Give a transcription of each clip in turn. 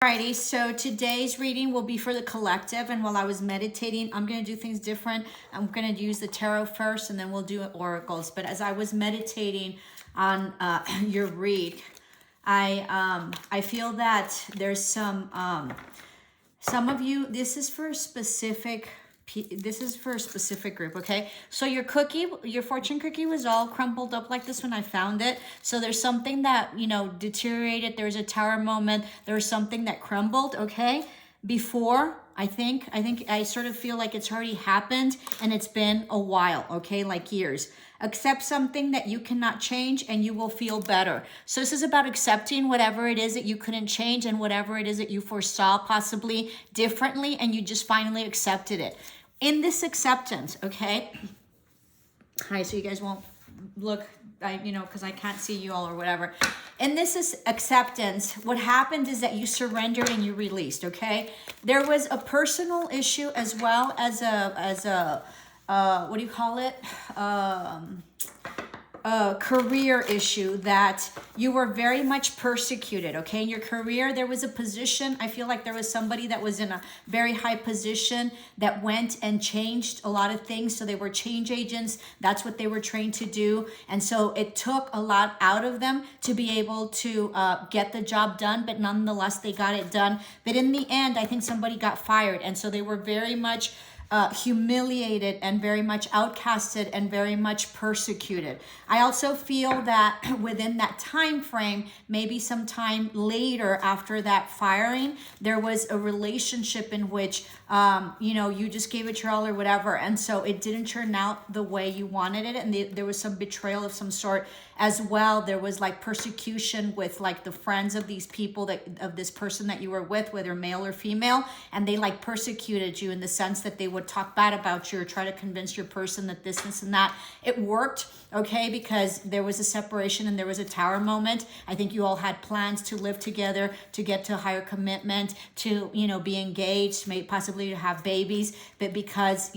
Alrighty, so today's reading will be for the collective, and while I was meditating, I'm going to do things different. I'm going to use the tarot first, and then we'll do oracles. But as I was meditating on your read, I feel that there's some of you, this is for a specific group, okay? So your cookie, your fortune cookie was all crumpled up like this when I found it. So there's something that, deteriorated. There's a tower moment. There's something that crumbled, okay? Before, I sort of feel like it's already happened and it's been a while, okay? Like years. Accept something that you cannot change and you will feel better. So this is about accepting whatever it is that you couldn't change and whatever it is that you foresaw possibly differently, and you just finally accepted it. In this acceptance, okay? Hi, so you guys won't look, because I can't see you all or whatever. In this is acceptance, what happened is that you surrendered and you released, okay? There was a personal issue as well as a what do you call it? Career issue that you were very much persecuted, okay? In your career, there was a position. I feel like there was somebody that was in a very high position that went and changed a lot of things. So they were change agents. That's what they were trained to do. And so it took a lot out of them to be able to get the job done, but nonetheless, they got it done. But in the end, I think somebody got fired. And so they were very much humiliated and very much outcasted and very much persecuted. I also feel that within that time frame, maybe sometime later after that firing, there was a relationship in which you just gave it your all or whatever, and so it didn't turn out the way you wanted it, and there was some betrayal of some sort as well. There was like persecution with like the friends of these people of this person that you were with, whether male or female, and they like persecuted you in the sense that they would talk bad about you or try to convince your person that this and that. It worked, okay, because there was a separation and there was a tower moment. I think you all had plans to live together, to get to a higher commitment, to be engaged, maybe possibly to have babies, but because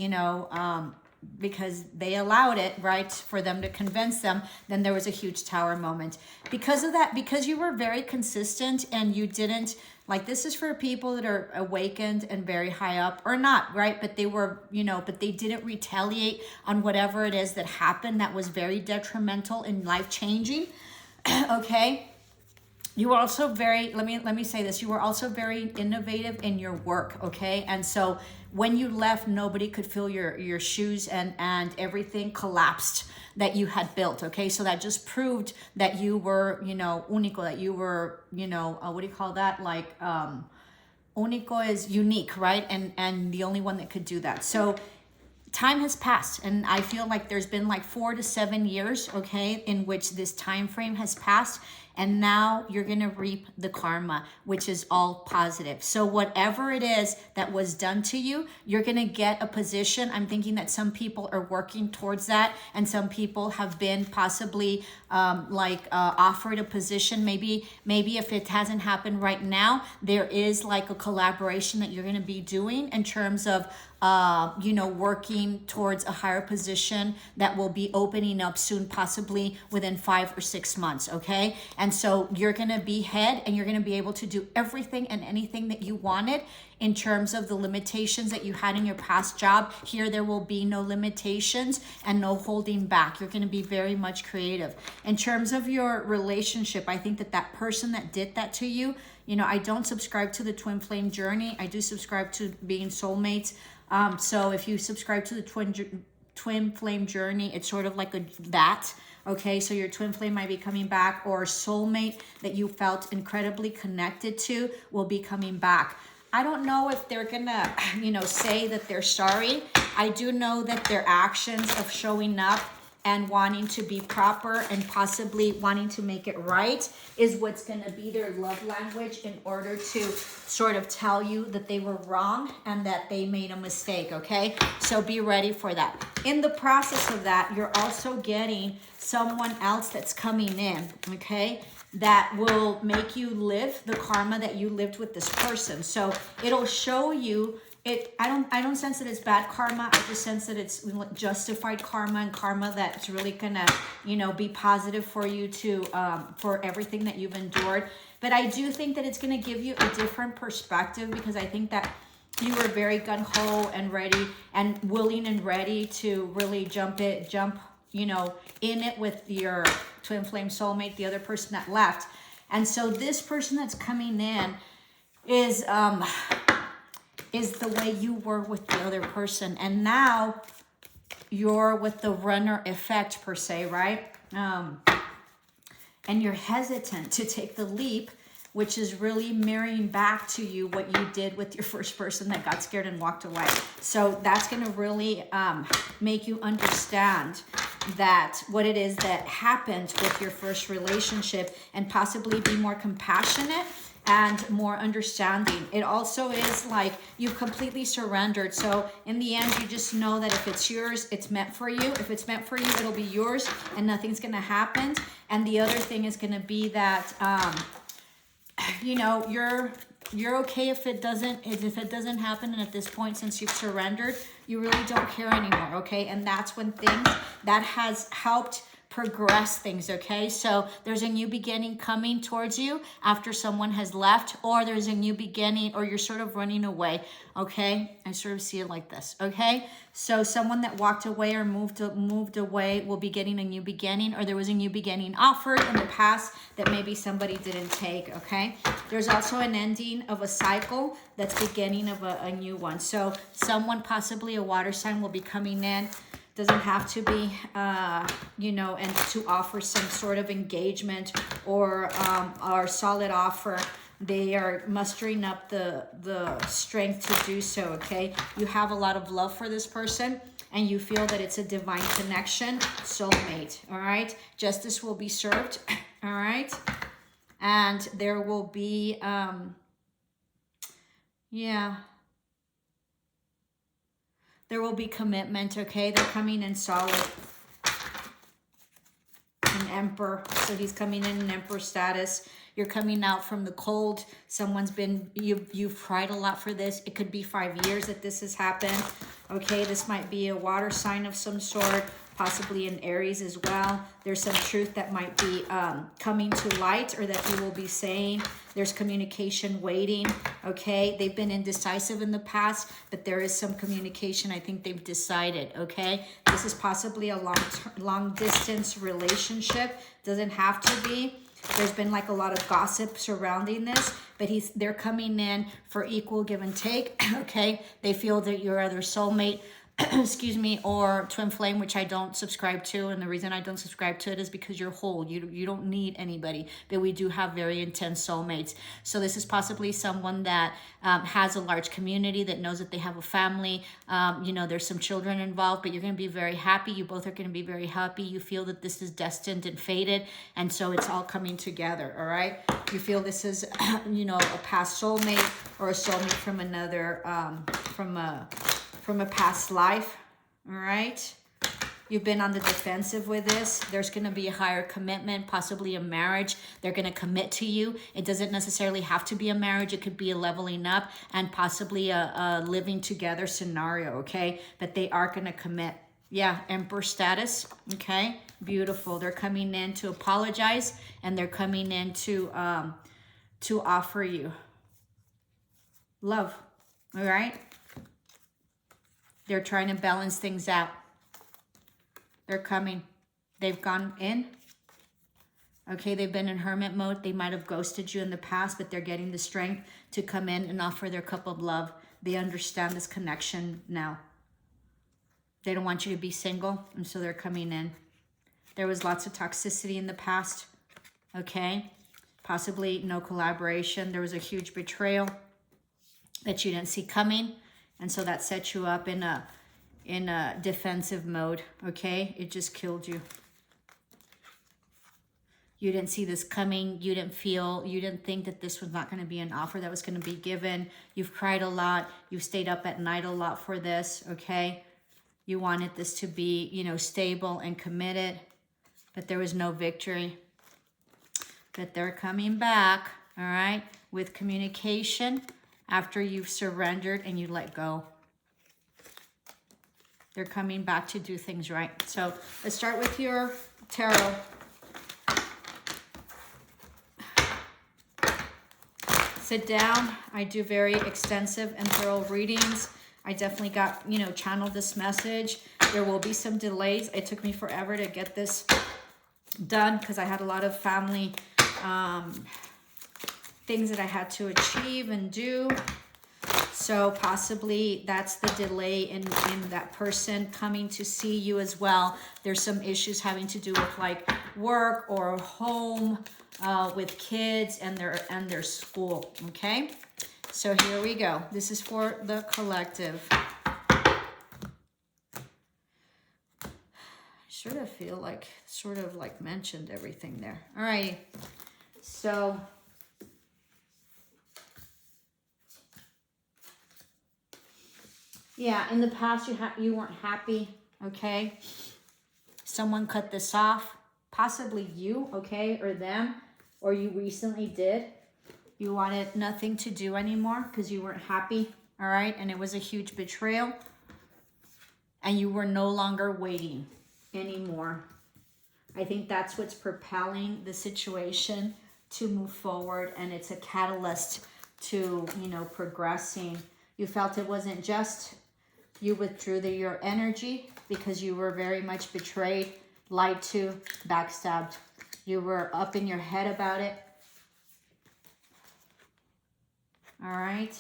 because they allowed it, right, for them to convince them, then there was a huge tower moment. Because of that, because you were very consistent and you didn't, like, this is for people that are awakened and very high up or not, right? But they were, but they didn't retaliate on whatever it is that happened that was very detrimental and life-changing, okay? You were also very, let me say this, you were also very innovative in your work, okay? And so when you left, nobody could fill your shoes, and everything collapsed that you had built, okay? So that just proved that you were, único, that you were, what do you call that? Like, único is unique, right? And the only one that could do that. So time has passed, and I feel like there's been like 4 to 7 years, okay, in which this time frame has passed, and now you're gonna reap the karma, which is all positive. So whatever it is that was done to you, you're gonna get a position. I'm thinking that some people are working towards that, and some people have been possibly offered a position. Maybe if it hasn't happened right now, there is like a collaboration that you're gonna be doing in terms of working towards a higher position that will be opening up soon, possibly within 5 or 6 months, okay? And so you're gonna be head, and you're gonna be able to do everything and anything that you wanted. In terms of the limitations that you had in your past job, here there will be no limitations and no holding back. You're going to be very much creative. In terms of your relationship, I think that person that did that to you, I don't subscribe to the twin flame journey. I do subscribe to being soulmates. So if you subscribe to the twin flame journey, it's sort of like that. Okay, so your twin flame might be coming back, or soulmate that you felt incredibly connected to will be coming back. I don't know if they're gonna, say that they're sorry. I do know that their actions of showing up and wanting to be proper and possibly wanting to make it right is what's gonna be their love language in order to sort of tell you that they were wrong and that they made a mistake, okay? So be ready for that. In the process of that, you're also getting someone else that's coming in, okay? That will make you live the karma that you lived with this person. So it'll show you it. I don't sense that it's bad karma. I just sense that it's justified karma, and karma that's really gonna, be positive for you to, for everything that you've endured. But I do think that it's going to give you a different perspective, because I think that you were very gung-ho and ready and willing and ready to really jump, you know, in it with your twin flame soulmate, the other person that left. And so this person that's coming in is the way you were with the other person. And now you're with the runner effect per se, right? And you're hesitant to take the leap, which is really mirroring back to you what you did with your first person that got scared and walked away. So that's going to really make you understand that what it is that happened with your first relationship, and possibly be more compassionate and more understanding. It also is like you've completely surrendered. So in the end, you just know that if it's yours, it's meant for you. If it's meant for you, it'll be yours and nothing's going to happen. And the other thing is going to be that, you know, you're okay if it doesn't happen. And at this point, since you've surrendered, you really don't care anymore. Okay. And that's when things that has helped progress things. Okay, so there's a new beginning coming towards you after someone has left, or there's a new beginning, or you're sort of running away. Okay, I sort of see it like this. Okay, so someone that walked away or moved away will be getting a new beginning, or there was a new beginning offered in the past that maybe somebody didn't take. Okay, there's also an ending of a cycle that's beginning of a new one. So someone, possibly a water sign, will be coming in. Doesn't have to be, you know, and to offer some sort of engagement or solid offer. They are mustering up the strength to do so, okay? You have a lot of love for this person, and you feel that it's a divine connection, soulmate, all right? Justice will be served, all right? And there will be, yeah, there will be commitment, okay? They're coming in solid. An emperor, so he's coming in an emperor status. You're coming out from the cold. Someone's been, you've cried a lot for this. It could be 5 years that this has happened. Okay, this might be a water sign of some sort, possibly an Aries as well. There's some truth that might be coming to light, or that you will be saying. There's communication waiting, okay? They've been indecisive in the past, but there is some communication. I think they've decided, okay? This is possibly a long distance relationship. Doesn't have to be. There's been like a lot of gossip surrounding this, but they're coming in for equal give and take, okay? They feel that you're either soulmate, excuse me, or twin flame, which I don't subscribe to. And the reason I don't subscribe to it is because you're whole. You don't need anybody, but we do have very intense soulmates. So this is possibly someone that has a large community, that knows that they have a family. You know, there's some children involved, but you're going to be very happy. You both are going to be very happy. You feel that this is destined and fated. And so it's all coming together. All right. You feel this is, you know, a past soulmate, or a soulmate from another, from a past life, all right? You've been on the defensive with this. There's going to be a higher commitment, possibly a marriage. They're going to commit to you. It doesn't necessarily have to be a marriage. It could be a leveling up and possibly a living together scenario, okay? But they are going to commit. Yeah, emperor status, okay? Beautiful. They're coming in to apologize, and they're coming in to offer you love, all right? They're trying to balance things out. They're coming. They've gone in. Okay, they've been in hermit mode. They might have ghosted you in the past, but they're getting the strength to come in and offer their cup of love. They understand this connection now. They don't want you to be single, and so they're coming in. There was lots of toxicity in the past. Okay, possibly no collaboration. There was a huge betrayal that you didn't see coming. And so that set you up in a defensive mode, okay? It just killed you. You didn't see this coming. You didn't think that this was not going to be an offer that was going to be given. You've cried a lot. You've stayed up at night a lot for this, okay? You wanted this to be, you know, stable and committed, but there was no victory. But they're coming back, all right, with communication. After you've surrendered and you let go. They're coming back to do things right. So let's start with your tarot. sit down. I do very extensive and thorough readings. I definitely got, you know, channeled this message. There will be some delays. It took me forever to get this done because I had a lot of family things that I had to achieve and do. So possibly that's the delay in that person coming to see you as well. There's some issues having to do with like work or home, with kids and their school. Okay, so here we go. This is for the collective. I sort of feel like mentioned everything there. All right, so yeah, in the past you weren't happy, okay? Someone cut this off, possibly you, okay, or them, or you recently did. You wanted nothing to do anymore because you weren't happy, all right? And it was a huge betrayal. And you were no longer waiting anymore. I think that's what's propelling the situation to move forward, and it's a catalyst to, you know, progressing. You felt it wasn't just. You withdrew your energy because you were very much betrayed, lied to, backstabbed. You were up in your head about it. All right.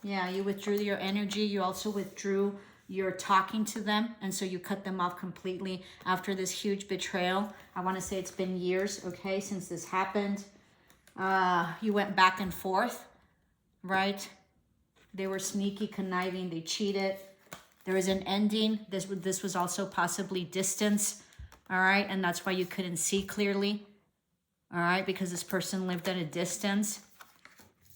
Yeah, you withdrew your energy. You also withdrew your talking to them. And so you cut them off completely after this huge betrayal. I want to say it's been years, okay, since this happened. You went back and forth, right? They were sneaky, conniving. They cheated. There was an ending. This was also possibly distance. All right. And that's why you couldn't see clearly. All right. Because this person lived at a distance.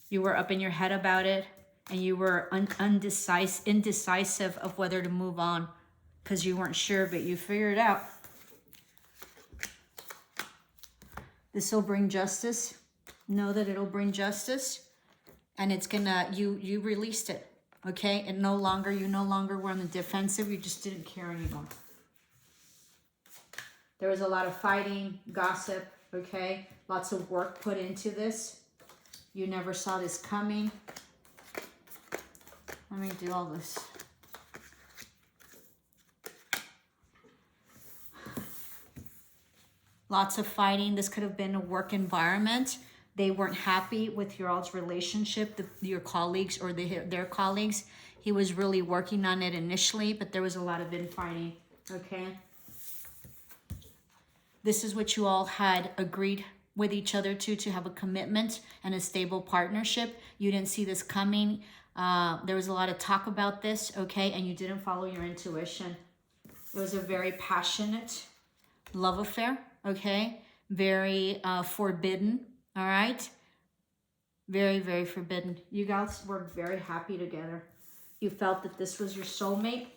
You were up in your head about it. And you were indecisive of whether to move on. Because you weren't sure, but you figured it out. This will bring justice. Know that it'll bring justice. And it's gonna, you released it, okay? And you no longer were on the defensive. You just didn't care anymore. There was a lot of fighting, gossip, okay? Lots of work put into this. You never saw this coming. Let me do all this. Lots of fighting. This could have been a work environment. They weren't happy with your all's relationship, your colleagues or their colleagues. He was really working on it initially, but there was a lot of infighting, okay? This is what you all had agreed with each other to have a commitment and a stable partnership. You didn't see this coming. There was a lot of talk about this, okay? And you didn't follow your intuition. It was a very passionate love affair, okay? Very forbidden. All right. Very, very forbidden. You guys were very happy together. You felt that this was your soulmate.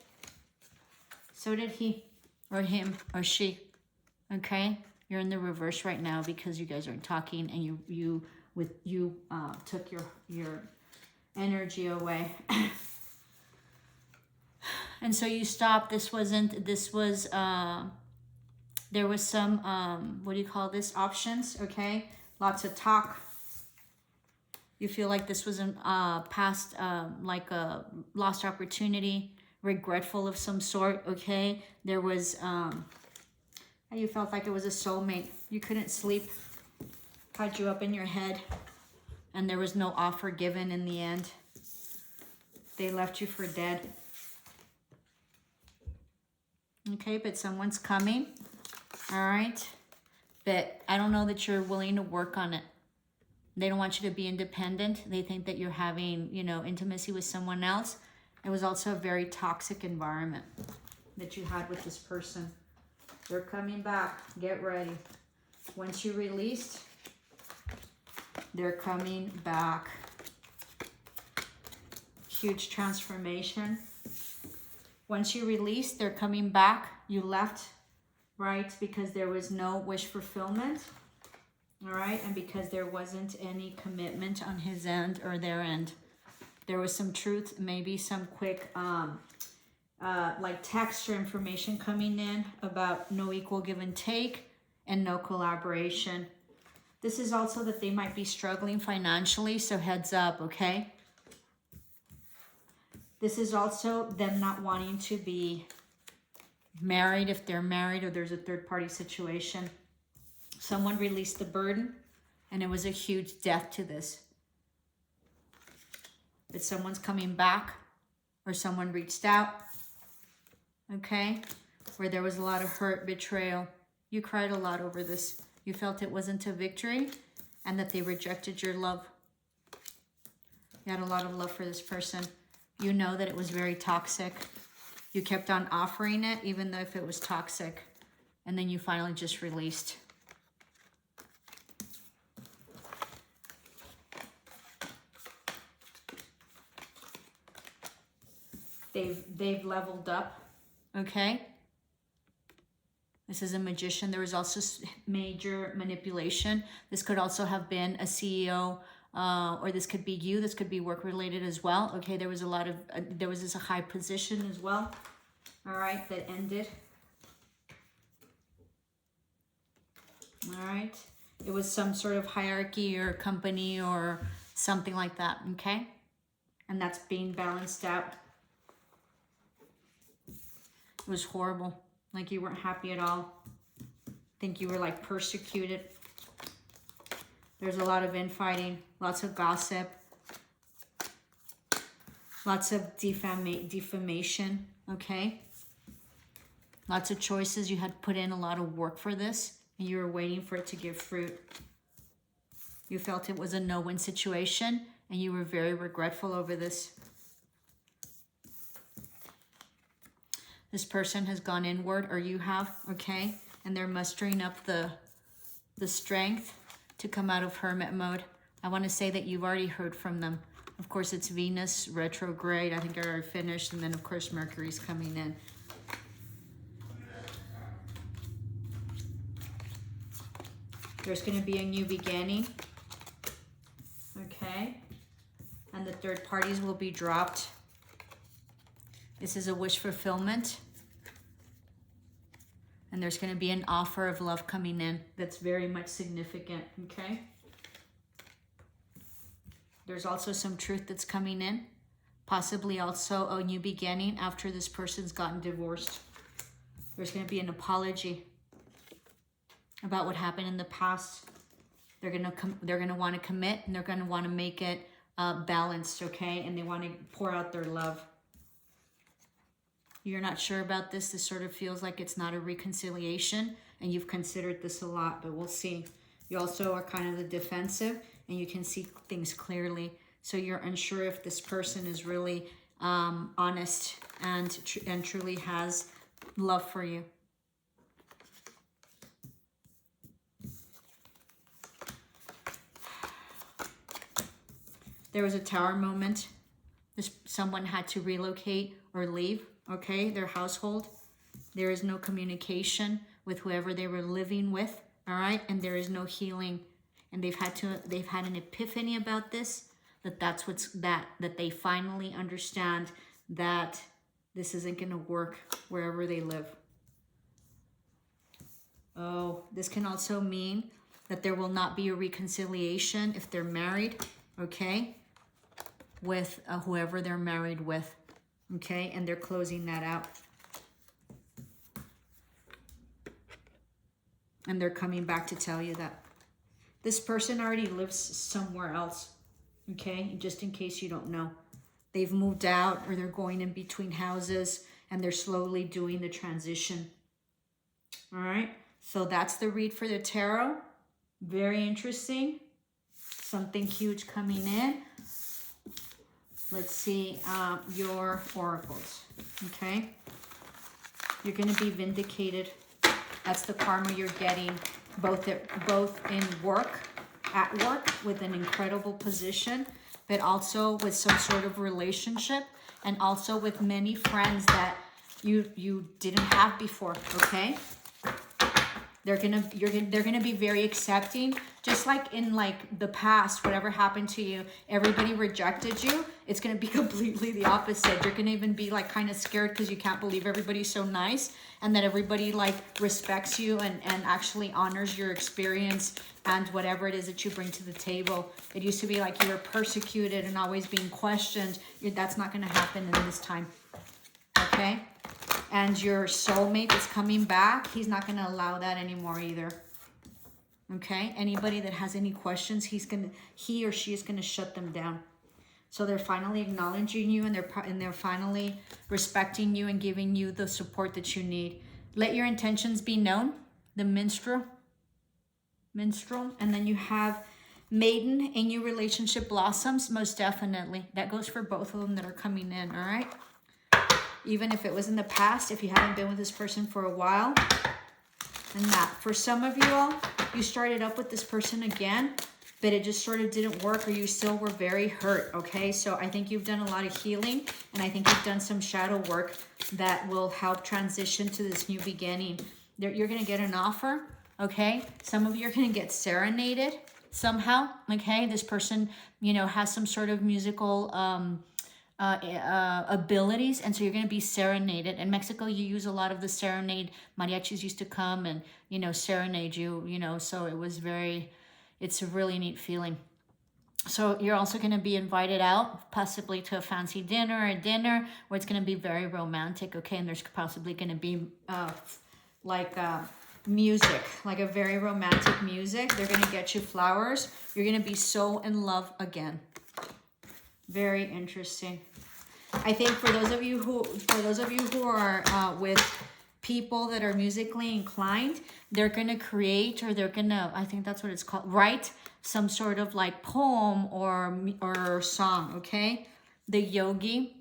So did he or him or she. Okay. You're in the reverse right now because you guys aren't talking and you took your energy away. And so you stopped. There was some, what do you call this? Options. Okay. Lots of talk. You feel like this was a past, like a lost opportunity, regretful of some sort, okay? There was, you felt like it was a soulmate. You couldn't sleep, had you up in your head, and there was no offer given in the end. They left you for dead. Okay, but someone's coming, all right? But I don't know that you're willing to work on it. They don't want you to be independent. They think that you're having, you know, intimacy with someone else. It was also a very toxic environment that you had with this person. They're coming back. Get ready. Once you released, they're coming back. Huge transformation. Once you released, they're coming back. You left, right? Because there was no wish fulfillment. All right. And because there wasn't any commitment on his end or their end. There was some truth, maybe some quick, like text or information coming in about no equal give and take and no collaboration. This is also that they might be struggling financially, so heads up, okay? This is also them not wanting to be married if they're married or there's a third-party situation. Someone released the burden, and it was a huge death to this. But someone's coming back, or someone reached out, okay? Where there was a lot of hurt, betrayal. You cried a lot over this. You felt it wasn't a victory and that they rejected your love. You had a lot of love for this person. You know that it was very toxic. You kept on offering it even though if it was toxic. And then you finally just released. They've leveled up, okay? This is a magician. There was also major manipulation. This could also have been a CEO, or this could be you. This could be work related as well. Okay, there was a lot of, there was this a high position as well. All right, that ended. All right, it was some sort of hierarchy or company or something like that. Okay, and that's being balanced out. It was horrible. Like you weren't happy at all. I think you were like persecuted. There's a lot of infighting, lots of gossip, lots of defamation, okay? Lots of choices. You had put in a lot of work for this and you were waiting for it to give fruit. You felt it was a no-win situation and you were very regretful over this. This person has gone inward, or you have, okay? And they're mustering up the strength to come out of hermit mode. I want to say that you've already heard from them. Of course, it's Venus retrograde. I think I already finished. And then, of course, Mercury's coming in. There's going to be a new beginning, okay? And the third parties will be dropped. This is a wish fulfillment. And there's going to be an offer of love coming in that's very much significant, okay? There's also some truth that's coming in. Possibly also a new beginning after this person's gotten divorced. There's going to be an apology about what happened in the past. They're going to want to commit, and they're going to want to make it balanced, okay? And they want to pour out their love. You're not sure about this. This sort of feels like it's not a reconciliation, and you've considered this a lot, but we'll see. You also are kind of the defensive, and you can see things clearly. So you're unsure if this person is really honest and truly has love for you. There was a tower moment. Someone had to relocate or leave, okay, their household. There is no communication with whoever they were living with, all right? And there is no healing. And they've had an epiphany about this, that they finally understand that this isn't going to work wherever they live. Oh, this can also mean that there will not be a reconciliation if they're married, okay, with whoever they're married with, okay, and they're closing that out. And they're coming back to tell you that. This person already lives somewhere else, okay, just in case you don't know. They've moved out, or they're going in between houses, and they're slowly doing the transition. All right, so that's the read for the tarot. Very interesting. Something huge coming in. Let's see your oracles, okay? You're going to be vindicated. That's the karma you're getting, both in work, at work, with an incredible position, but also with some sort of relationship, and also with many friends that you didn't have before, okay? They're gonna be very accepting Just like in like the past, whatever happened to you, everybody rejected you. It's going to be completely the opposite. You're going to even be like kind of scared because you can't believe everybody's so nice and that everybody like respects you and actually honors your experience and whatever it is that you bring to the table. It used to be like you were persecuted and always being questioned. That's not going to happen in this time. Okay? And your soulmate is coming back. He's not going to allow that anymore either. Okay? Anybody that has any questions, he or she is going to shut them down. So they're finally acknowledging you, and they're finally respecting you and giving you the support that you need. Let your intentions be known. The minstrel, and then you have maiden. A new relationship blossoms, most definitely. That goes for both of them that are coming in, all right? Even if it was in the past, if you haven't been with this person for a while. And that, for some of you all, you started up with this person again, but it just sort of didn't work, or you still were very hurt, okay? So I think you've done a lot of healing, and I think you've done some shadow work that will help transition to this new beginning. You're going to get an offer, okay? Some of you are going to get serenaded somehow, okay? This person, you know, has some sort of musical abilities, and so you're going to be serenaded. In Mexico, you use a lot of the serenade. Mariachis used to come and, you know, serenade you, you know, so it's a really neat feeling. So you're also going to be invited out, possibly to a fancy dinner or a dinner where it's going to be very romantic, okay? And there's possibly going to be music, like a very romantic music. They're going to get you flowers. You're going to be so in love again. Very interesting. I think for those of you who are with people that are musically inclined, they're going to create, or they're going to, I think that's what it's called, write some sort of like poem or song, okay? The yogi,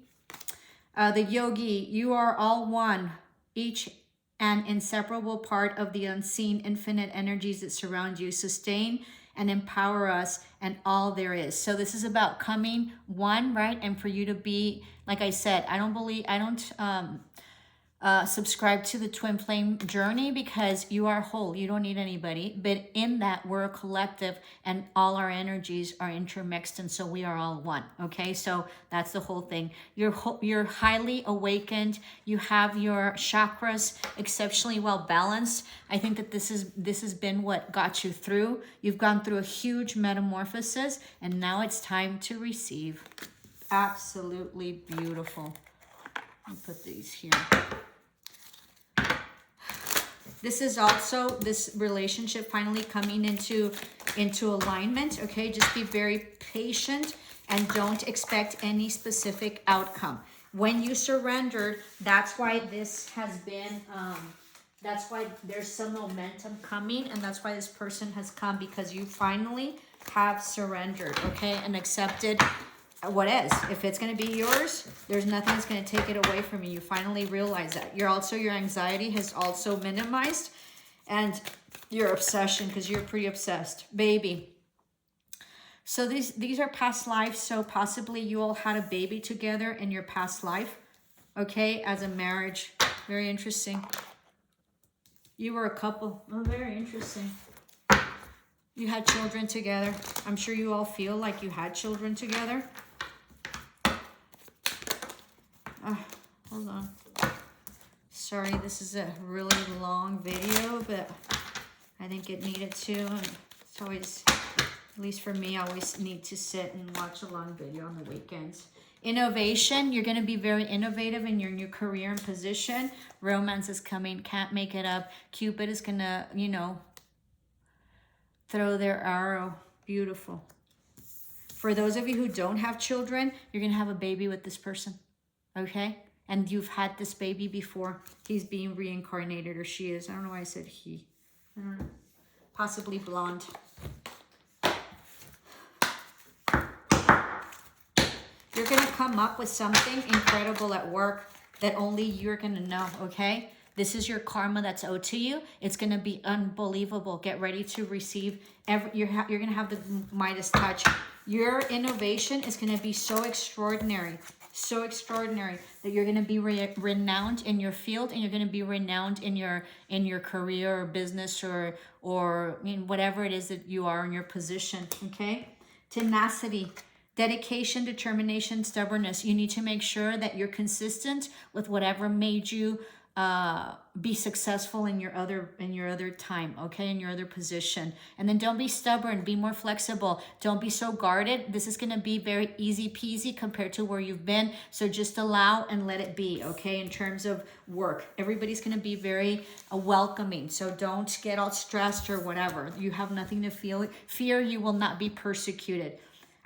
you are all one, each an inseparable part of the unseen infinite energies that surround you, sustain and empower us and all there is. So this is about coming one, right? And for you to be, like I said, I don't subscribe to the twin flame journey, because you are whole. You don't need anybody. But in that, we're a collective, and all our energies are intermixed, and so we are all one. Okay, so that's the whole thing. You're highly awakened. You have your chakras exceptionally well balanced. I think that this has been what got you through. You've gone through a huge metamorphosis, and now it's time to receive. Absolutely beautiful. I'll put these here. This is also this relationship finally coming into alignment, okay? Just be very patient and don't expect any specific outcome. When you surrendered, that's why this has been, that's why there's some momentum coming, and that's why this person has come, because you finally have surrendered, okay? And accepted what is. If it's going to be yours, there's nothing that's going to take it away from you. You finally realize that. Your anxiety has also minimized, and your obsession, because you're pretty obsessed, baby. So these are past lives. So possibly you all had a baby together in your past life, okay, as a marriage. Very interesting. You were a couple. Oh, very interesting. You had children together. I'm sure you all feel like you had children together. Hold on. Sorry, this is a really long video, but I think it needed to. And it's always, at least for me, I always need to sit and watch a long video on the weekends. Innovation. You're going to be very innovative in your new career and position. Romance is coming. Can't make it up. Cupid is going to, you know, throw their arrow. Beautiful. For those of you who don't have children, you're going to have a baby with this person. Okay? And you've had this baby before. He's being reincarnated, or she is. I don't know why I said he. I don't know. Possibly blonde. You're going to come up with something incredible at work that only you're going to know, okay? This is your karma that's owed to you. It's going to be unbelievable. Get ready to receive. You're going to have the Midas touch. Your innovation is going to be so extraordinary. so extraordinary that you're going to be renowned in your field, and you're going to be renowned in your career or business or in whatever it is that you are in your position. Okay. Tenacity, dedication, determination, stubbornness. You need to make sure that you're consistent with whatever made you be successful in your other time, okay, in your other position. And then don't be stubborn, be more flexible. Don't be so guarded. This is going to be very easy peasy compared to where you've been. So just allow and let it be, okay, in terms of work. Everybody's going to be very welcoming. So don't get all stressed or whatever. You have nothing to fear. You will not be persecuted.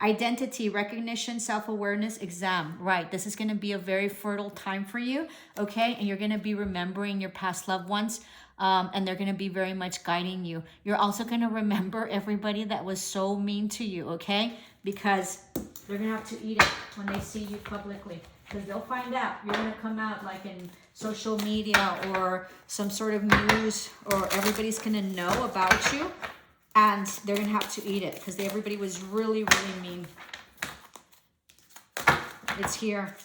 Identity, recognition, self-awareness, exam. Right. This is going to be a very fertile time for you. Okay. And you're going to be remembering your past loved ones. And they're going to be very much guiding you. You're also going to remember everybody that was so mean to you. Okay. Because they're going to have to eat it when they see you publicly. Because they'll find out. You're going to come out like in social media or some sort of news, or everybody's going to know about you. And they're going to have to eat it because everybody was really, really mean. It's here.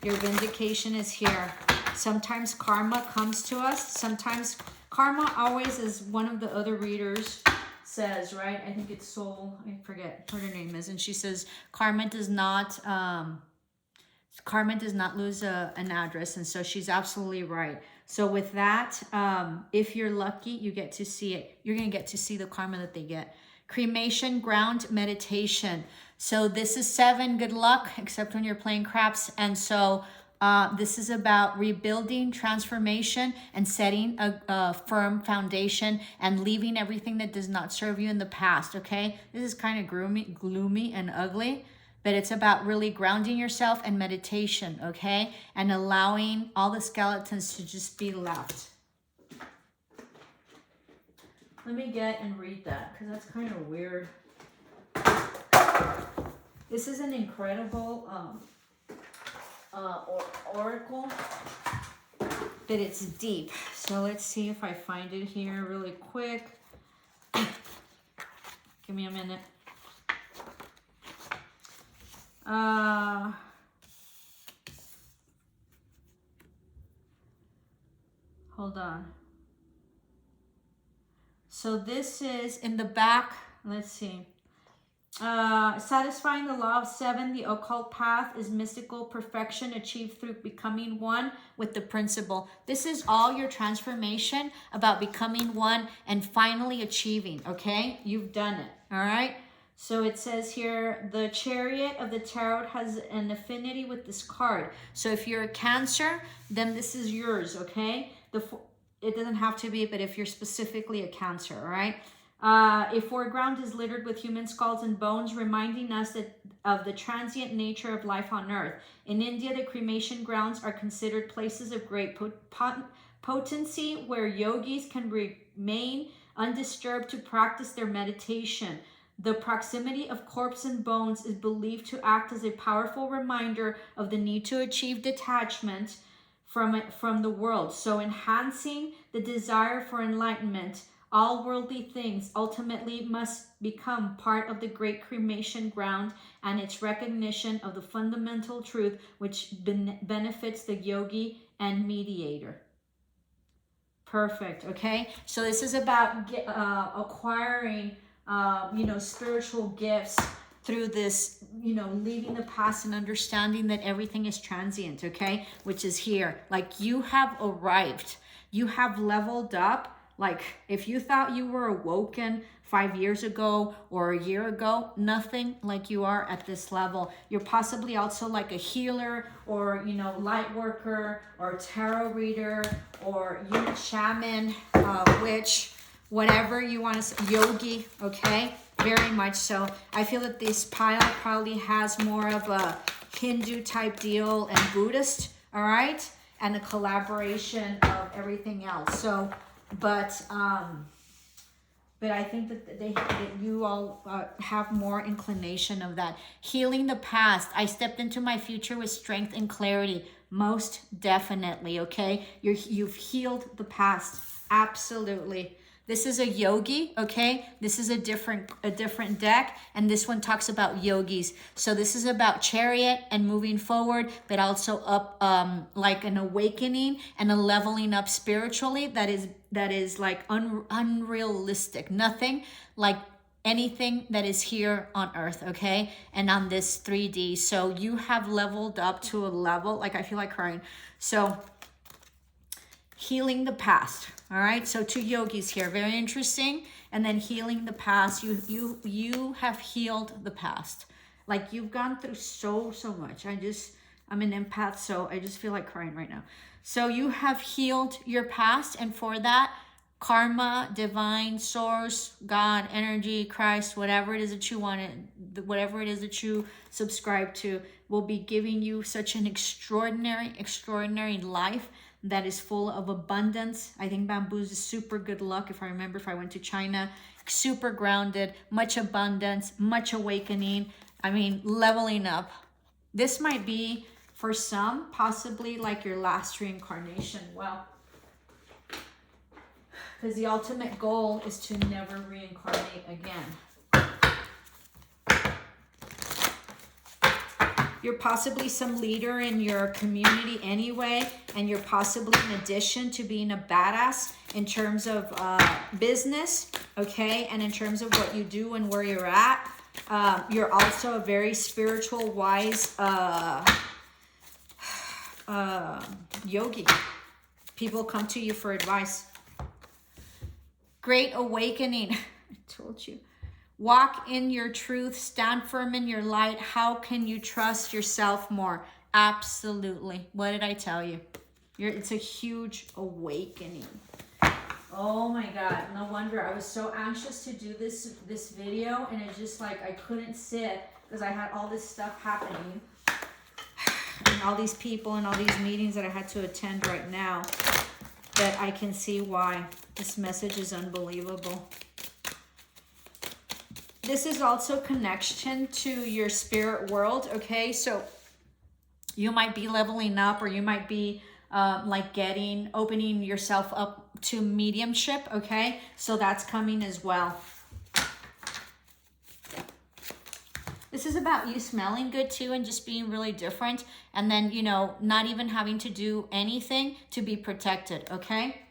Your vindication is here. Sometimes karma comes to us. Sometimes karma always, as one of the other readers says, right? I think it's Soul. I forget what her name is. And she says, karma does not lose an address. And so she's absolutely right. So with that, if you're lucky, you get to see it. You're going to get to see the karma that they get. Cremation, ground, meditation. So this is 7. Good luck, except when you're playing craps. And so this is about rebuilding, transformation, and setting a firm foundation and leaving everything that does not serve you in the past, okay? This is kind of gloomy and ugly. But it's about really grounding yourself and meditation, okay? And allowing all the skeletons to just be left. Let me get and read that, because that's kind of weird. This is an incredible oracle, but it's deep. So let's see if I find it here really quick. Give me a minute. Hold on. So this is in the back. Let's see. Satisfying the law of 7, the occult path is mystical perfection achieved through becoming one with the principle. This is all your transformation about becoming one and finally achieving, okay? You've done it, all right? So it says here, the Chariot of the Tarot has an affinity with this card. So if you're a Cancer, then this is yours, okay? It doesn't have to be, but if you're specifically a Cancer, all right? A foreground is littered with human skulls and bones, reminding us of the transient nature of life on Earth. In India, the cremation grounds are considered places of great potency where yogis can remain undisturbed to practice their meditation. The proximity of corpse and bones is believed to act as a powerful reminder of the need to achieve detachment from the world. So enhancing the desire for enlightenment, all worldly things ultimately must become part of the great cremation ground and its recognition of the fundamental truth which benefits the yogi and mediator. Perfect, okay? So this is about acquiring spiritual gifts through this, leaving the past and understanding that everything is transient, okay? Which is here. Like, you have arrived. You have leveled up. Like, if you thought you were awoken 5 years ago or a year ago, nothing like you are at this level. You're possibly also like a healer or, light worker or tarot reader or shaman, witch, whatever you want to say, yogi, okay? Very much so. I feel that this pile probably has more of a Hindu type deal and Buddhist, all right? And a collaboration of everything else. So, but I think that you all have more inclination of that. Healing the past. I stepped into my future with strength and clarity. Most definitely, okay? You've healed the past. Absolutely. This is a yogi, okay? This is a different deck, and this one talks about yogis. So this is about chariot and moving forward, but also up like an awakening and a leveling up spiritually that is like unrealistic. Nothing like anything that is here on earth, okay? And on this 3D. So you have leveled up to a level, like I feel like crying. So healing the past. All right, so 2 yogis here, very interesting. And then healing the past. You have healed the past. Like you've gone through so much. I'm an empath, so I just feel like crying right now. So you have healed your past, and for that, karma, divine source, God, energy, Christ, whatever it is that you want, whatever it is that you subscribe to, will be giving you such an extraordinary life that is full of abundance. I think bamboos is super good luck. If I remember, if I went to China, super grounded, much abundance, much awakening. I mean, leveling up. This might be for some, possibly like your last reincarnation. Well, because the ultimate goal is to never reincarnate again. You're possibly some leader in your community anyway, and you're possibly, in addition to being a badass in terms of business, okay, and in terms of what you do and where you're at, you're also a very spiritual, wise yogi. People come to you for advice. Great awakening. I told you. Walk in your truth, stand firm in your light. How can you trust yourself more? Absolutely. What did I tell you? It's a huge awakening. Oh my God, no wonder. I was so anxious to do this video, and it's just like I couldn't sit because I had all this stuff happening. And all these people and all these meetings that I had to attend right now, that I can see why this message is unbelievable. This is also connection to your spirit world, okay? So you might be leveling up, or you might be like opening yourself up to mediumship, okay? So that's coming as well. This is about you smelling good too, and just being really different, and then, you know, not even having to do anything to be protected, okay?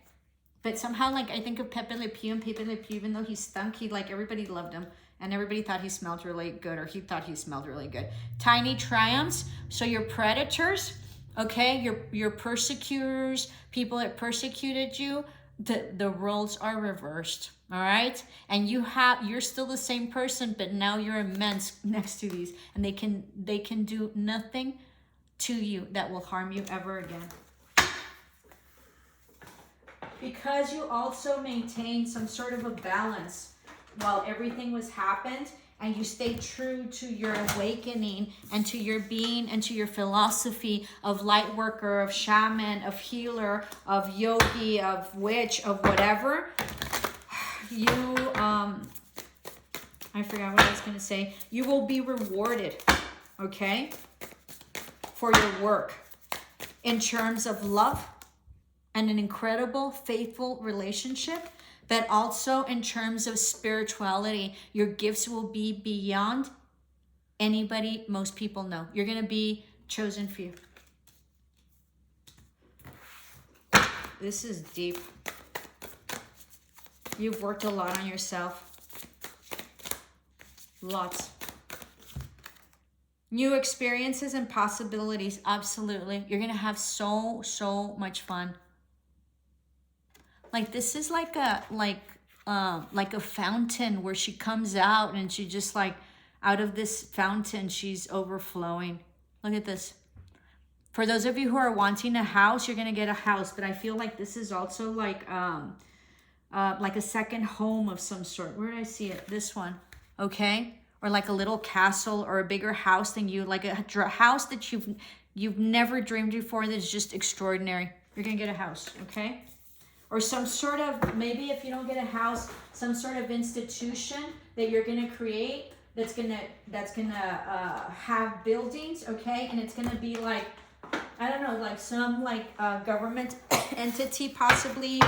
But somehow, like, I think of Pepe Le Pew, and Pepe Le Pew, even though he stunk, everybody loved him, and everybody thought he smelled really good, or he thought he smelled really good. Tiny triumphs. So your predators, okay, your persecutors, people that persecuted you, the roles are reversed. All right, and you're still the same person, but now you're immense next to these, and they can do nothing to you that will harm you ever again. Because you also maintain some sort of a balance while everything was happened, and you stay true to your awakening and to your being and to your philosophy of light worker, of shaman, of healer, of yogi, of witch, of whatever. You, I forgot what I was going to say. You will be rewarded, okay, for your work in terms of love and an incredible, faithful relationship, but also in terms of spirituality. Your gifts will be beyond anybody most people know. You're going to be chosen few. This is deep. You've worked a lot on yourself. Lots. New experiences and possibilities. Absolutely. You're going to have so much fun. Like, this is like a fountain where she comes out, and she just, like, out of this fountain, she's overflowing. Look at this. For those of you who are wanting a house, you're going to get a house. But I feel like this is also like a second home of some sort. Where did I see it? This one. Okay. Or like a little castle, or a bigger house than you, like a house that you've never dreamed before, that's just extraordinary. You're going to get a house. Okay. Or some sort of, maybe if you don't get a house, some sort of institution that you're going to create that's gonna have buildings, okay? And it's going to be like, I don't know, like some like government entity possibly,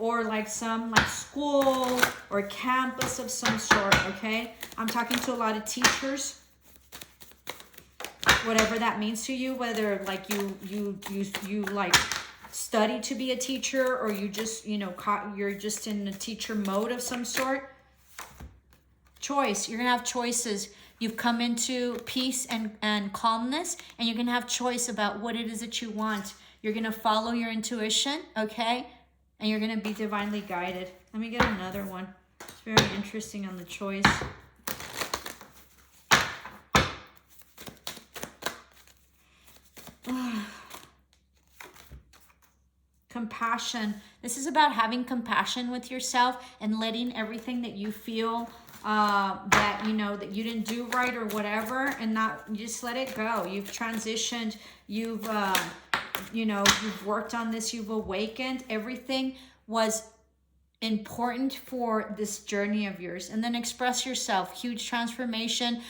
or like some like school or campus of some sort, okay? I'm talking to a lot of teachers, whatever that means to you, whether like you like study to be a teacher, or you just, you know, you're just in a teacher mode of some sort. Choice. You're gonna have choices. You've come into peace and calmness, and you're gonna have choice about what it is that you want. You're gonna follow your intuition, okay? And you're gonna be divinely guided. Let me get another one. It's very interesting on the choice. Compassion. This is about having compassion with yourself and letting everything that you feel that, you know, that you didn't do right or whatever, and not, just let it go. You've transitioned. You've, you know, you've worked on this. You've awakened. Everything was important for this journey of yours. And then express yourself. Huge transformation.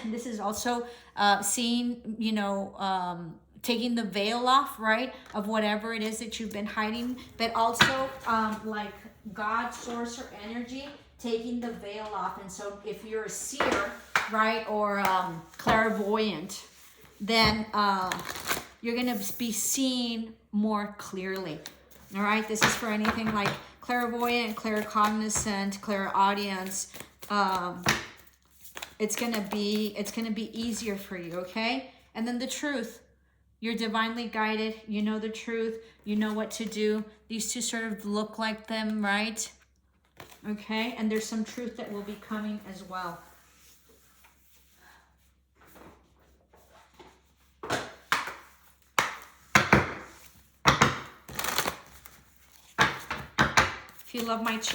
This is also seeing, you know, taking the veil off, right, of whatever it is that you've been hiding, but also like God, source, or energy, taking the veil off. And so if you're a seer, right, or clairvoyant, then you're going to be seeing more clearly. All right, this is for anything like clairvoyant, claircognizant, clairaudience. It's gonna be easier for you, okay? And then the truth. You're divinely guided. You know the truth. You know what to do. These two sort of look like them, right? Okay, and there's some truth that will be coming as well.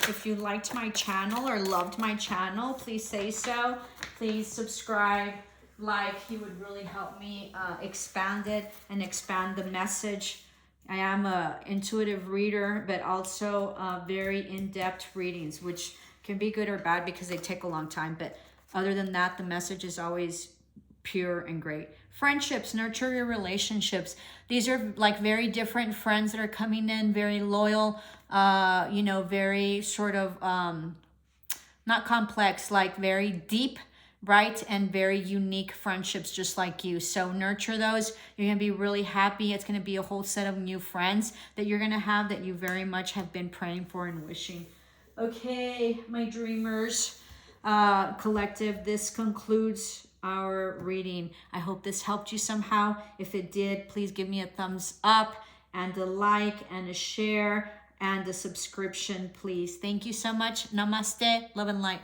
If you liked my channel or loved my channel, please say so. Please subscribe, like. You would really help me expand it and expand the message. I am a intuitive reader, but also very in-depth readings, which can be good or bad because they take a long time. But other than that, the message is always pure and great. Friendships, nurture your relationships. These are like very different friends that are coming in, very loyal, you know, very sort of, not complex, like very deep, right? And very unique friendships, just like you. So nurture those. You're going to be really happy. It's going to be a whole set of new friends that you're going to have that you very much have been praying for and wishing. Okay, my dreamers collective, this concludes our reading. I hope this helped you somehow. If it did, please give me a thumbs up and a like and a share and a subscription, please. Thank you so much. Namaste. Love and light.